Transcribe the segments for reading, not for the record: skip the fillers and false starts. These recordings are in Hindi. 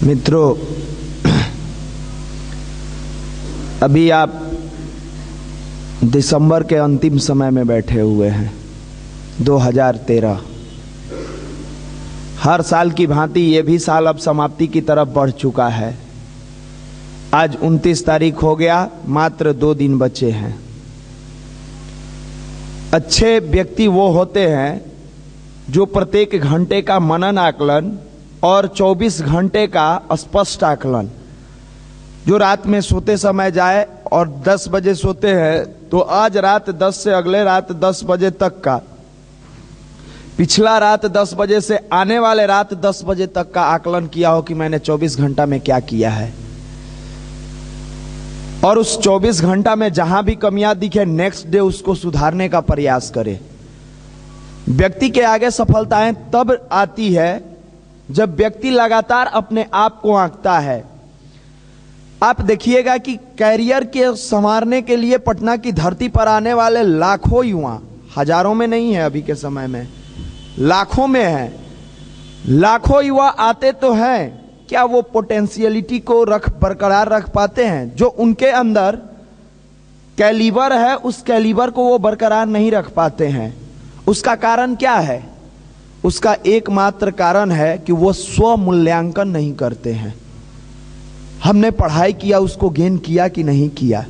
मित्रों, अभी आप दिसंबर के अंतिम समय में बैठे हुए हैं। 2013 हर साल की भांति ये भी साल अब समाप्ति की तरफ बढ़ चुका है। आज 29 तारीख हो गया, मात्र 2 दिन बचे हैं। अच्छे व्यक्ति वो होते हैं जो प्रत्येक घंटे का मनन आकलन और 24 घंटे का स्पष्ट आकलन, जो रात में सोते समय जाए और 10 बजे सोते हैं तो आज रात 10 से अगले रात 10 बजे तक का, पिछला रात 10 बजे से आने वाले रात 10 बजे तक का आकलन किया हो कि मैंने 24 घंटा में क्या किया है, और उस 24 घंटा में जहां भी कमियां दिखे नेक्स्ट डे उसको सुधारने का प्रयास करे। व्यक्ति के आगे सफलताएं तब आती है जब व्यक्ति लगातार अपने आप को आंकता है। आप देखिएगा कि कैरियर के संवारने के लिए पटना की धरती पर आने वाले लाखों युवा, हजारों में नहीं है अभी के समय में, लाखों में है, लाखों युवा आते तो हैं, क्या वो पोटेंशियलिटी को बरकरार रख पाते हैं? जो उनके अंदर कैलिबर है उस कैलिबर को वो बरकरार नहीं रख पाते हैं। उसका कारण क्या है? उसका एकमात्र कारण है कि वो स्व मूल्यांकन नहीं करते हैं। हमने पढ़ाई किया, उसको गेन किया कि नहीं किया?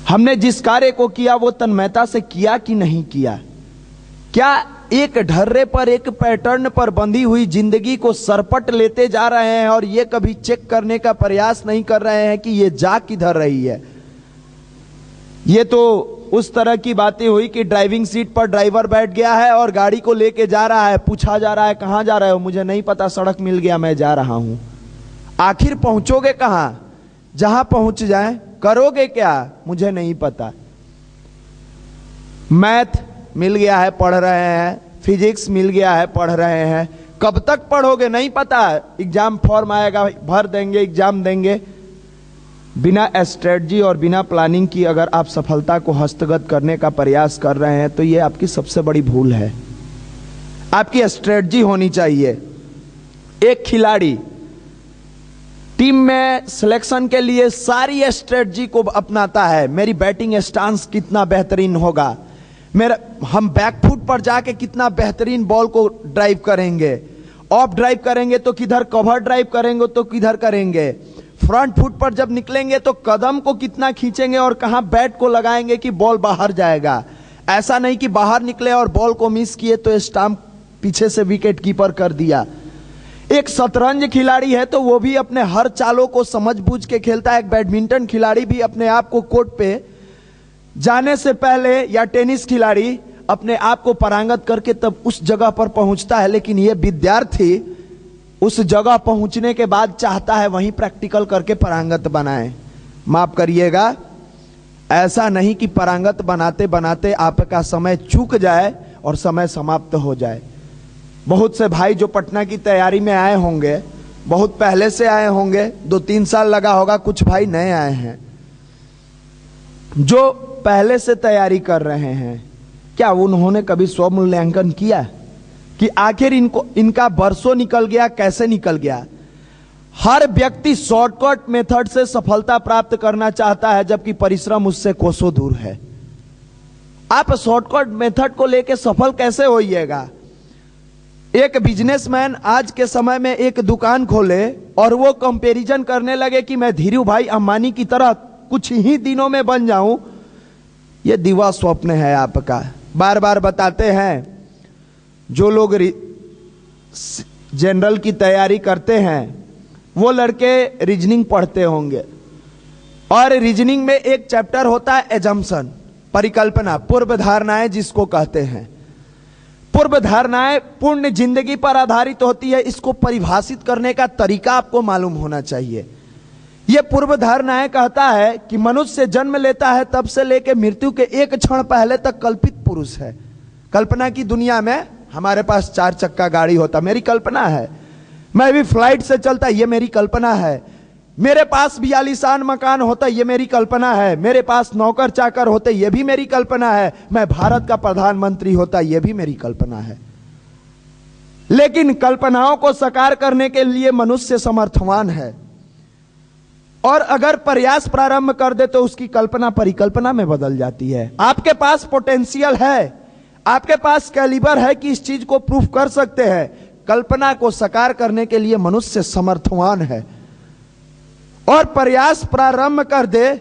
हमने जिस कार्य को किया वो तन्मयता से किया कि नहीं किया? क्या एक ढर्रे पर, एक पैटर्न पर बंधी हुई जिंदगी को सरपट लेते जा रहे हैं और ये कभी चेक करने का प्रयास नहीं कर रहे हैं कि ये जा किधर रही है? ये तो उस तरह की बातें हुई कि ड्राइविंग सीट पर ड्राइवर बैठ गया है और गाड़ी को लेके जा रहा है, पूछा जा रहा है कहां जा रहे हो? मुझे नहीं पता, सड़क मिल गया, मैं जा रहा हूं। आखिर पहुंचोगे कहां? जहां पहुंच जाए। करोगे क्या? मुझे नहीं पता। मैथ मिल गया है, पढ़ रहे हैं, फिजिक्स मिल गया है, पढ़ रहे हैं, कब तक पढ़ोगे नहीं पता। एग्जाम फॉर्म आएगा, भर देंगे, एग्जाम देंगे। बिना स्ट्रेटजी और बिना प्लानिंग की अगर आप सफलता को हस्तगत करने का प्रयास कर रहे हैं तो ये आपकी सबसे बड़ी भूल है। आपकी स्ट्रेटजी होनी चाहिए। एक खिलाड़ी टीम में सिलेक्शन के लिए सारी स्ट्रेटजी को अपनाता है। मेरी बैटिंग स्टांस कितना बेहतरीन होगा, हम बैकफुट पर जाके कितना बेहतरीन बॉल को ड्राइव करेंगे, ऑफ ड्राइव करेंगे तो किधर, कवर ड्राइव करेंगे तो किधर करेंगे, फ्रंट फुट पर जब निकलेंगे तो कदम को कितना खींचेंगे और कहां बैट को लगाएंगे कि बॉल बाहर जाएगा। ऐसा नहीं कि बाहर निकले और बॉल को मिस किए तो स्टंप पीछे से विकेट कीपर कर दिया। एक शतरंज खिलाड़ी है तो वो भी अपने हर चालों को समझ बूझ के खेलता है। एक बैडमिंटन खिलाड़ी भी अपने आप को कोर्ट पे जाने से पहले, या टेनिस खिलाड़ी अपने आप को पारंगत करके तब उस जगह पर पहुंचता है। लेकिन ये विद्यार्थी उस जगह पहुंचने के बाद चाहता है वहीं प्रैक्टिकल करके पारंगत बनाए। माफ करिएगा, ऐसा नहीं कि पारंगत बनाते बनाते आपका समय चूक जाए और समय समाप्त हो जाए। बहुत से भाई जो पटना की तैयारी में आए होंगे, बहुत पहले से आए होंगे, 2-3 साल लगा होगा, कुछ भाई नए आए हैं जो पहले से तैयारी कर रहे हैं। क्या उन्होंने कभी स्व मूल्यांकन किया कि आखिर इनका बरसों निकल गया, कैसे निकल गया? हर व्यक्ति शॉर्टकट मेथड से सफलता प्राप्त करना चाहता है, जबकि परिश्रम उससे कोसों दूर है। आप शॉर्टकट मेथड को लेकर सफल कैसे होइएगा? एक बिजनेसमैन आज के समय में एक दुकान खोले और वो कंपैरिजन करने लगे कि मैं धीरू भाई अंबानी की तरह कुछ ही दिनों में बन जाऊं, ये दिवा स्वप्न है आपका। बार बार बताते हैं, जो लोग जनरल की तैयारी करते हैं वो लड़के रीजनिंग पढ़ते होंगे, और रीजनिंग में एक चैप्टर होता है एजम्पशन, परिकल्पना, पूर्व धारणाएं जिसको कहते हैं। पूर्व धारणाएं पूर्ण जिंदगी पर आधारित होती है। इसको परिभाषित करने का तरीका आपको मालूम होना चाहिए। यह पूर्व धारणाएं कहता है कि मनुष्य जन्म लेता है तब से लेकर मृत्यु के एक क्षण पहले तक कल्पित पुरुष है। कल्पना की दुनिया में हमारे पास 4 चक्का गाड़ी होता, मेरी कल्पना है। मैं भी फ्लाइट से चलता, ये मेरी कल्पना है। मेरे पास भी आलीशान मकान होता, ये मेरी कल्पना है। मेरे पास नौकर चाकर होते, ये भी मेरी कल्पना है। मैं भारत का प्रधानमंत्री होता, ये भी मेरी कल्पना है। लेकिन कल्पनाओं को साकार करने के लिए मनुष्य समर्थवान है, और अगर प्रयास प्रारंभ कर दे तो उसकी कल्पना परिकल्पना में बदल जाती है। आपके पास पोटेंशियल है, आपके पास कैलिबर है कि इस चीज को प्रूफ कर सकते हैं। कल्पना को साकार करने के लिए मनुष्य समर्थवान है, और प्रयास प्रारंभ कर दे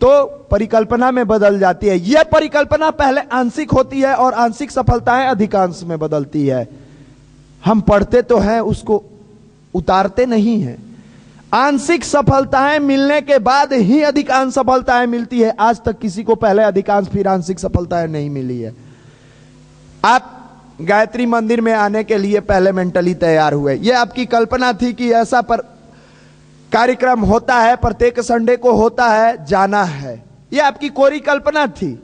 तो परिकल्पना में बदल जाती है। यह परिकल्पना पहले आंशिक होती है और आंशिक सफलताएं अधिकांश में बदलती है। हम पढ़ते तो हैं, उसको उतारते नहीं हैं। आंशिक सफलताएं मिलने के बाद ही अधिकांश सफलताएं मिलती है। आज तक किसी को पहले अधिकांश फिर आंशिक सफलताएं नहीं मिली है। आप गायत्री मंदिर में आने के लिए पहले मेंटली तैयार हुए। यह आपकी कल्पना थी कि ऐसा पर कार्यक्रम होता है, प्रत्येक संडे को होता है, जाना है। यह आपकी कोरी कल्पना थी।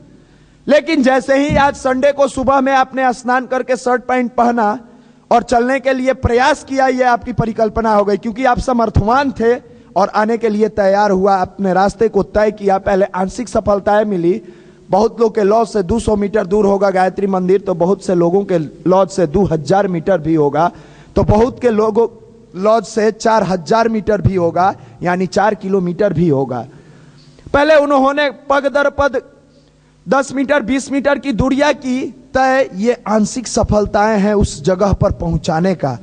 लेकिन जैसे ही आज संडे को सुबह में आपने स्नान करके शर्ट पैंट पहना और चलने के लिए प्रयास किया, यह आपकी परिकल्पना हो गई, क्योंकि आप समर्थवान थे और आने के लिए तैयार हुआ। अपने रास्ते को तय किया, पहले आंशिक सफलताएं मिली। बहुत लोग के लॉज से 200 मीटर दूर होगा गायत्री मंदिर, तो बहुत से लोगों के लॉज से 2000 मीटर भी होगा, तो बहुत के लोगों लॉज से 4000 मीटर भी होगा, यानी 4 किलोमीटर भी होगा। पहले उन्होंने पग दर पग 10 मीटर 20 मीटर की दूरियां की तय। ये आंशिक सफलताएं हैं उस जगह पर पहुंचाने का।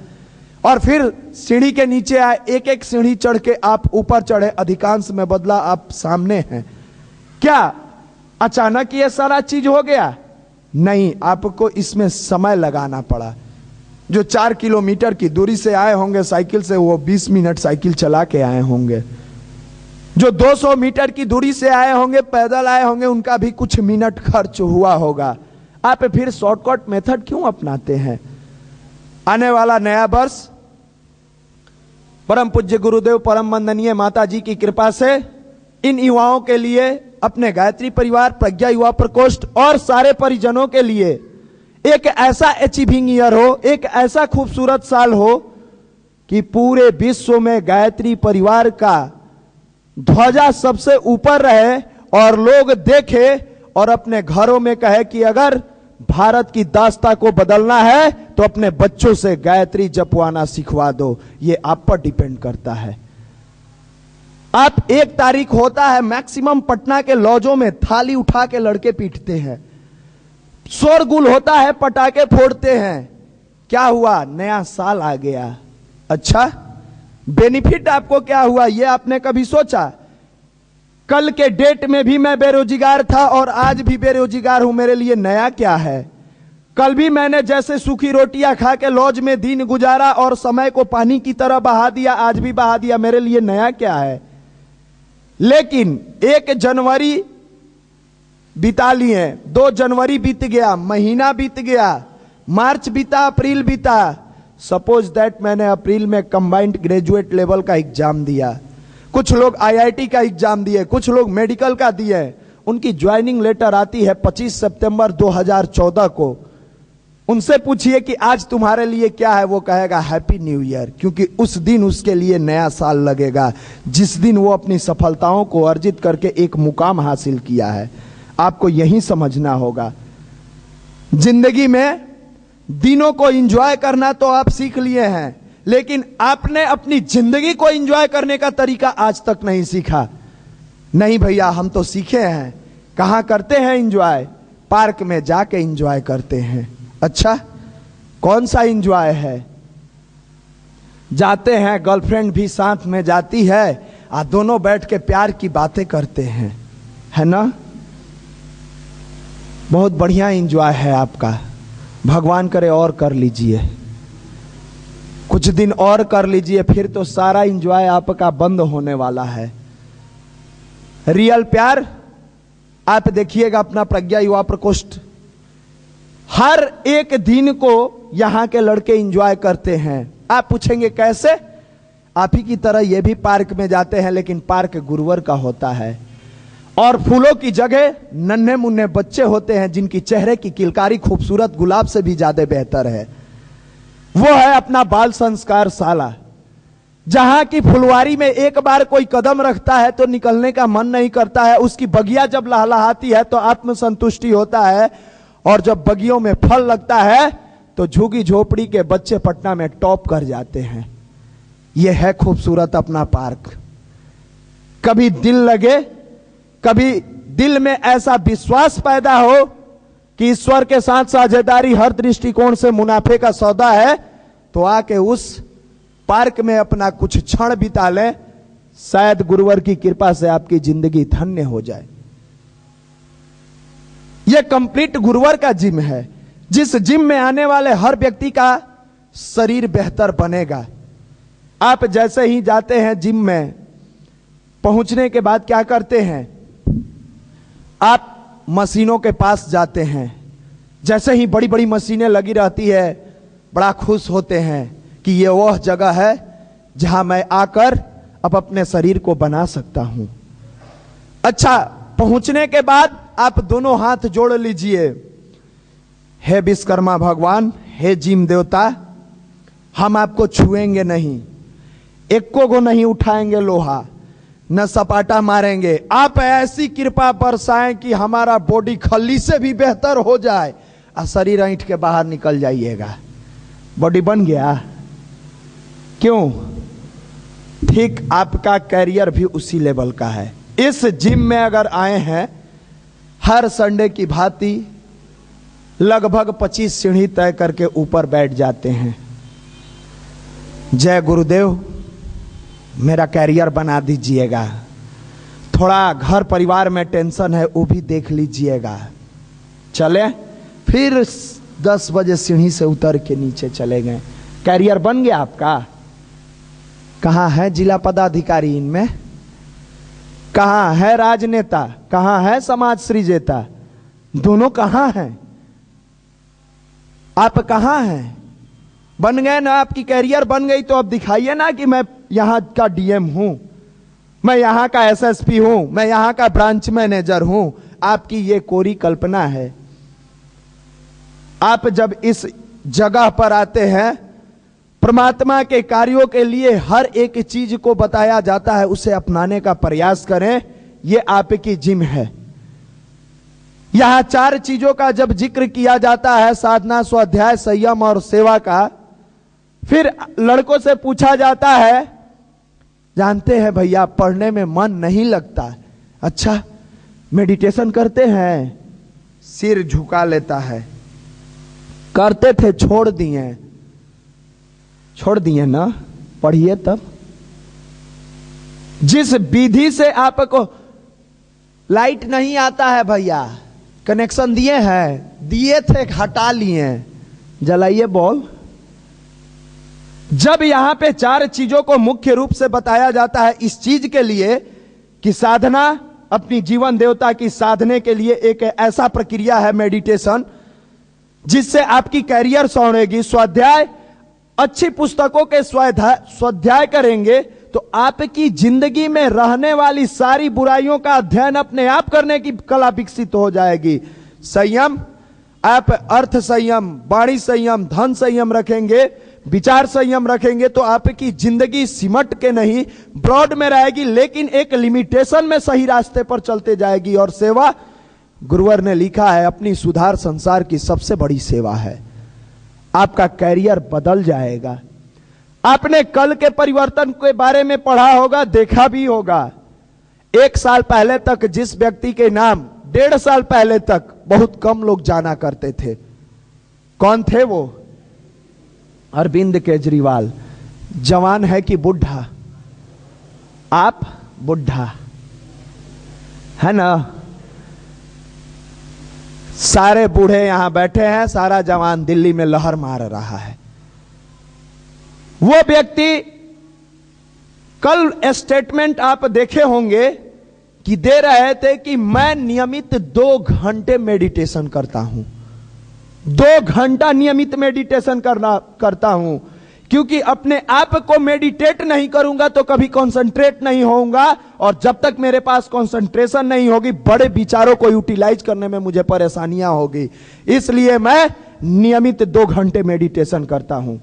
और फिर सीढ़ी के नीचे आए, एक एक सीढ़ी चढ़ के आप ऊपर चढ़े, अधिकांश में बदला, आप सामने हैं। क्या अचानक ये सारा चीज हो गया? नहीं, आपको इसमें समय लगाना पड़ा। जो 4 किलोमीटर की दूरी से आए होंगे साइकिल से, वो 20 मिनट साइकिल चला के आए होंगे। जो 200 मीटर की दूरी से आए होंगे, पैदल आए होंगे, उनका भी कुछ मिनट खर्च हुआ होगा। आप फिर शॉर्टकट मेथड क्यों अपनाते हैं? आने वाला नया वर्ष परम पूज्य गुरुदेव परम वंदनीय माता जी की कृपा से इन युवाओं के लिए, अपने गायत्री परिवार, प्रज्ञा युवा प्रकोष्ठ और सारे परिजनों के लिए एक ऐसा अचीविंग ईयर हो, एक ऐसा खूबसूरत साल हो कि पूरे विश्व में गायत्री परिवार का ध्वजा सबसे ऊपर रहे और लोग देखे और अपने घरों में कहे कि अगर भारत की दास्ता को बदलना है तो अपने बच्चों से गायत्री जपवाना सिखवा दो। ये आप पर डिपेंड करता है। आप 1 तारीख होता है, मैक्सिमम पटना के लॉजों में थाली उठा के लड़के पीटते हैं, शोरगुल होता है, पटाखे फोड़ते हैं। क्या हुआ? नया साल आ गया। अच्छा, बेनिफिट आपको क्या हुआ? यह आपने कभी सोचा? कल के डेट में भी मैं बेरोजगार था और आज भी बेरोजगार हूं, मेरे लिए नया क्या है? कल भी मैंने जैसे सूखी रोटियां खा के लॉज में दिन गुजारा और समय को पानी की तरह बहा दिया, आज भी बहा दिया, मेरे लिए नया क्या है? लेकिन 1 जनवरी बिता लिए, 2 जनवरी बीत गया, महीना बीत गया, मार्च बीता, अप्रैल बीता। सपोज दैट मैंने अप्रैल में कंबाइंड ग्रेजुएट लेवल का एग्जाम दिया, कुछ लोग आईआईटी का एग्जाम दिए, कुछ लोग मेडिकल का दिए। उनकी ज्वाइनिंग लेटर आती है 25 सितंबर 2014 को। उनसे पूछिए कि आज तुम्हारे लिए क्या है, वो कहेगा हैप्पी न्यू ईयर, क्योंकि उस दिन उसके लिए नया साल लगेगा, जिस दिन वो अपनी सफलताओं को अर्जित करके एक मुकाम हासिल किया है। आपको यही समझना होगा। जिंदगी में दिनों को एंजॉय करना तो आप सीख लिए हैं, लेकिन आपने अपनी जिंदगी को एंजॉय करने का तरीका आज तक नहीं सीखा। नहीं भैया, हम तो सीखे हैं। कहां करते हैं एंजॉय? पार्क में जाके एंजॉय करते हैं। अच्छा, कौन सा एंजॉय है? जाते हैं, गर्लफ्रेंड भी साथ में जाती है, दोनों बैठ के प्यार की बातें करते हैं, है ना? बहुत बढ़िया एंजॉय है आपका। भगवान करे और कर लीजिए, कुछ दिन और कर लीजिए, फिर तो सारा एंजॉय आपका बंद होने वाला है। रियल प्यार आप देखिएगा अपना प्रज्ञा युवा प्रकोष्ठ, हर एक दिन को यहां के लड़के एंजॉय करते हैं। आप पूछेंगे कैसे? आप ही की तरह ये भी पार्क में जाते हैं, लेकिन पार्क गुरुवर का होता है और फूलों की जगह नन्हे मुन्ने बच्चे होते हैं जिनकी चेहरे की किलकारी खूबसूरत गुलाब से भी ज्यादा बेहतर है। वो है अपना बाल संस्कार शाला। जहां की फुलवारी में एक बार कोई कदम रखता है तो निकलने का मन नहीं करता है, उसकी बगिया जब लहलहाती है तो आत्मसंतुष्टि होता है, और जब बगियों में फल लगता है तो झुग्गी झोपड़ी के बच्चे पटना में टॉप कर जाते हैं। यह है खूबसूरत अपना पार्क। कभी दिल लगे, कभी दिल में ऐसा विश्वास पैदा हो कि ईश्वर के साथ साझेदारी हर दृष्टिकोण से मुनाफे का सौदा है, तो आके उस पार्क में अपना कुछ क्षण बिता लें। शायद गुरुवर की कृपा से आपकी जिंदगी धन्य हो जाए। यह कंप्लीट गुरुवर का जिम है, जिस जिम में आने वाले हर व्यक्ति का शरीर बेहतर बनेगा। आप जैसे ही जाते हैं जिम में, पहुंचने के बाद क्या करते हैं, आप मशीनों के पास जाते हैं। जैसे ही बड़ी बड़ी मशीनें लगी रहती है, बड़ा खुश होते हैं कि ये वह जगह है जहां मैं आकर अब अपने शरीर को बना सकता हूं। अच्छा, पहुंचने के बाद आप दोनों हाथ जोड़ लीजिए। हे विश्वकर्मा भगवान, हे जिम देवता, हम आपको छुएंगे नहीं, एको को नहीं उठाएंगे लोहा, न सपाटा मारेंगे। आप ऐसी कृपा बरसाएं कि हमारा बॉडी खली से भी बेहतर हो जाए और शरीर ऐंठ के बाहर निकल जाइएगा। बॉडी बन गया। क्यों? ठीक आपका कैरियर भी उसी लेवल का है। इस जिम में अगर आए हैं, हर संडे की भांति लगभग 25 सीढ़ी तय करके ऊपर बैठ जाते हैं। जय गुरुदेव, मेरा कैरियर बना दीजिएगा, थोड़ा घर परिवार में टेंशन है वो भी देख लीजिएगा। चले, फिर 10 बजे सीढ़ी से उतर के नीचे चले गए। कैरियर बन गया आपका। कहां है जिला पदाधिकारी इनमें? कहां है राजनेता? कहां है समाज सृजेता? दोनों कहां हैं? आप कहां हैं? बन गए ना, आपकी कैरियर बन गई तो अब दिखाइए ना कि मैं यहां का डीएम हूं, मैं यहां का एसएसपी हूं, मैं यहां का ब्रांच मैनेजर हूं। आपकी ये कोरी कल्पना है। आप जब इस जगह पर आते हैं, परमात्मा के कार्यों के लिए हर एक चीज को बताया जाता है, उसे अपनाने का प्रयास करें। यह आपकी जिम है। यहां 4 चीजों का जब जिक्र किया जाता है, साधना, स्वाध्याय, संयम और सेवा का, फिर लड़कों से पूछा जाता है, जानते हैं भैया पढ़ने में मन नहीं लगता। अच्छा, मेडिटेशन करते हैं? सिर झुका लेता है। करते थे, छोड़ दिए। छोड़ दिए ना, पढ़िए तब। जिस विधि से आपको लाइट नहीं आता है भैया, कनेक्शन दिए हैं, दिए थे, हटा लिए, जलाइए बॉल। जब यहां पे 4 चीजों को मुख्य रूप से बताया जाता है इस चीज के लिए कि साधना अपनी जीवन देवता की साधने के लिए एक ऐसा प्रक्रिया है मेडिटेशन, जिससे आपकी कैरियर संवरेगी। स्वाध्याय, अच्छी पुस्तकों के स्वाध्याय करेंगे तो आपकी जिंदगी में रहने वाली सारी बुराइयों का अध्ययन अपने आप करने की कला विकसित हो जाएगी। संयम, आप अर्थ संयम, वाणी संयम, धन संयम रखेंगे, विचार संयम रखेंगे तो आपकी जिंदगी सिमट के नहीं, ब्रॉड में रहेगी, लेकिन एक लिमिटेशन में सही रास्ते पर चलते जाएगी। और सेवा, गुरुवर ने लिखा है, अपनी सुधार संसार की सबसे बड़ी सेवा है। आपका कैरियर बदल जाएगा। आपने कल के परिवर्तन के बारे में पढ़ा होगा, देखा भी होगा। 1 साल पहले तक जिस व्यक्ति के नाम 1.5 साल पहले तक बहुत कम लोग जाना करते थे, कौन थे वो? अरविंद केजरीवाल। जवान है कि बुढ़ा? आप बुढ़ा है ना। सारे बूढ़े यहां बैठे हैं, सारा जवान दिल्ली में लहर मार रहा है। वो व्यक्ति कल स्टेटमेंट आप देखे होंगे कि दे रहे थे कि मैं नियमित 2 घंटे मेडिटेशन करता हूं। 2 घंटा नियमित मेडिटेशन करता हूं, क्योंकि अपने आप को मेडिटेट नहीं करूंगा तो कभी कंसंट्रेट नहीं होऊंगा, और जब तक मेरे पास कंसंट्रेशन नहीं होगी, बड़े विचारों को यूटिलाइज करने में मुझे परेशानियां होगी। इसलिए मैं नियमित 2 घंटे मेडिटेशन करता हूं।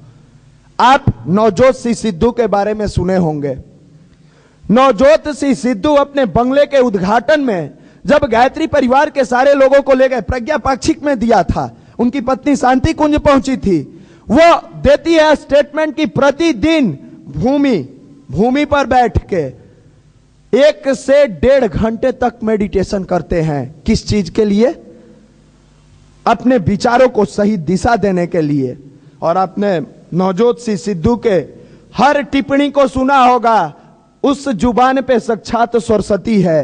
आप नवजोत सिंह सिद्धू के बारे में सुने होंगे। नवजोत सिंह सिद्धू अपने बंगले के उद्घाटन में जब गायत्री परिवार के सारे लोगों को ले गए, प्रज्ञा पाक्षिक में दिया था, उनकी पत्नी शांति कुंज पहुंची थी, वो देती है स्टेटमेंट की प्रतिदिन भूमि पर बैठ के 1 से 1.5 घंटे तक मेडिटेशन करते हैं। किस चीज के लिए? अपने विचारों को सही दिशा देने के लिए। और आपने नवजोत सिंह सिद्धू के हर टिप्पणी को सुना होगा, उस जुबान पे साक्षात सरस्वती है।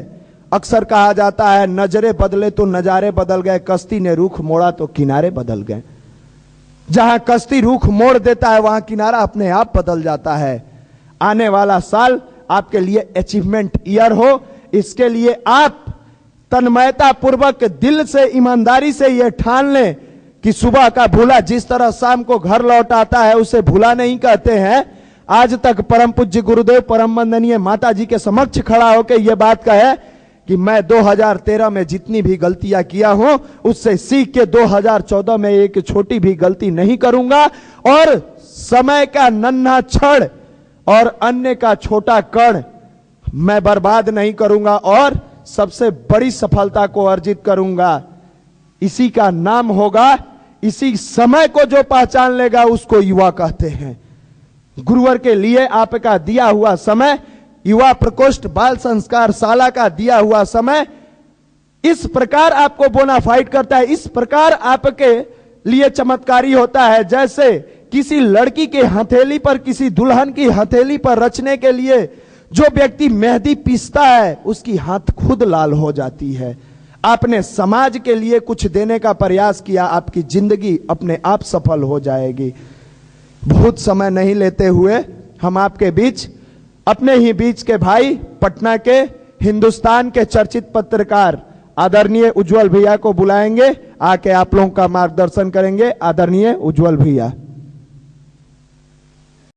अक्सर कहा जाता है नजरे बदले तो नजारे बदल गए, कश्ती ने रुख मोड़ा तो किनारे बदल गए। जहां कश्ती रुख मोड़ देता है वहां किनारा अपने आप बदल जाता है। आने वाला साल आपके लिए अचीवमेंट ईयर हो, इसके लिए आप तन्मयता पूर्वक दिल से ईमानदारी से यह ठान लें कि सुबह का भूला जिस तरह शाम को घर लौट आता है उसे भूला नहीं कहते हैं। आज तक परम पूज्य गुरुदेव परम वंदनीय माता जी के समक्ष खड़ा होकर यह बात कहे कि मैं 2013 में जितनी भी गलतियां किया हूं उससे सीख के 2014 में एक छोटी भी गलती नहीं करूंगा, और समय का नन्हा क्षण और अन्य का छोटा कण मैं बर्बाद नहीं करूंगा और सबसे बड़ी सफलता को अर्जित करूंगा। इसी का नाम होगा, इसी समय को जो पहचान लेगा उसको युवा कहते हैं। गुरुवर के लिए आपका दिया हुआ समय, युवा प्रकोष्ठ बाल संस्कार शाला का दिया हुआ समय इस प्रकार आपको बोनाफाइड करता है, इस प्रकार आपके लिए चमत्कारी होता है जैसे किसी लड़की के हथेली पर, किसी दुल्हन की हथेली पर रचने के लिए जो व्यक्ति मेहंदी पीसता है उसकी हाथ खुद लाल हो जाती है। आपने समाज के लिए कुछ देने का प्रयास किया, आपकी जिंदगी अपने आप सफल हो जाएगी। बहुत समय नहीं लेते हुए हम आपके बीच, अपने ही बीच के भाई, पटना के हिंदुस्तान के चर्चित पत्रकार आदरणीय उज्जवल भैया को बुलाएंगे, आके आप लोगों का मार्गदर्शन करेंगे। आदरणीय उज्जवल भैया।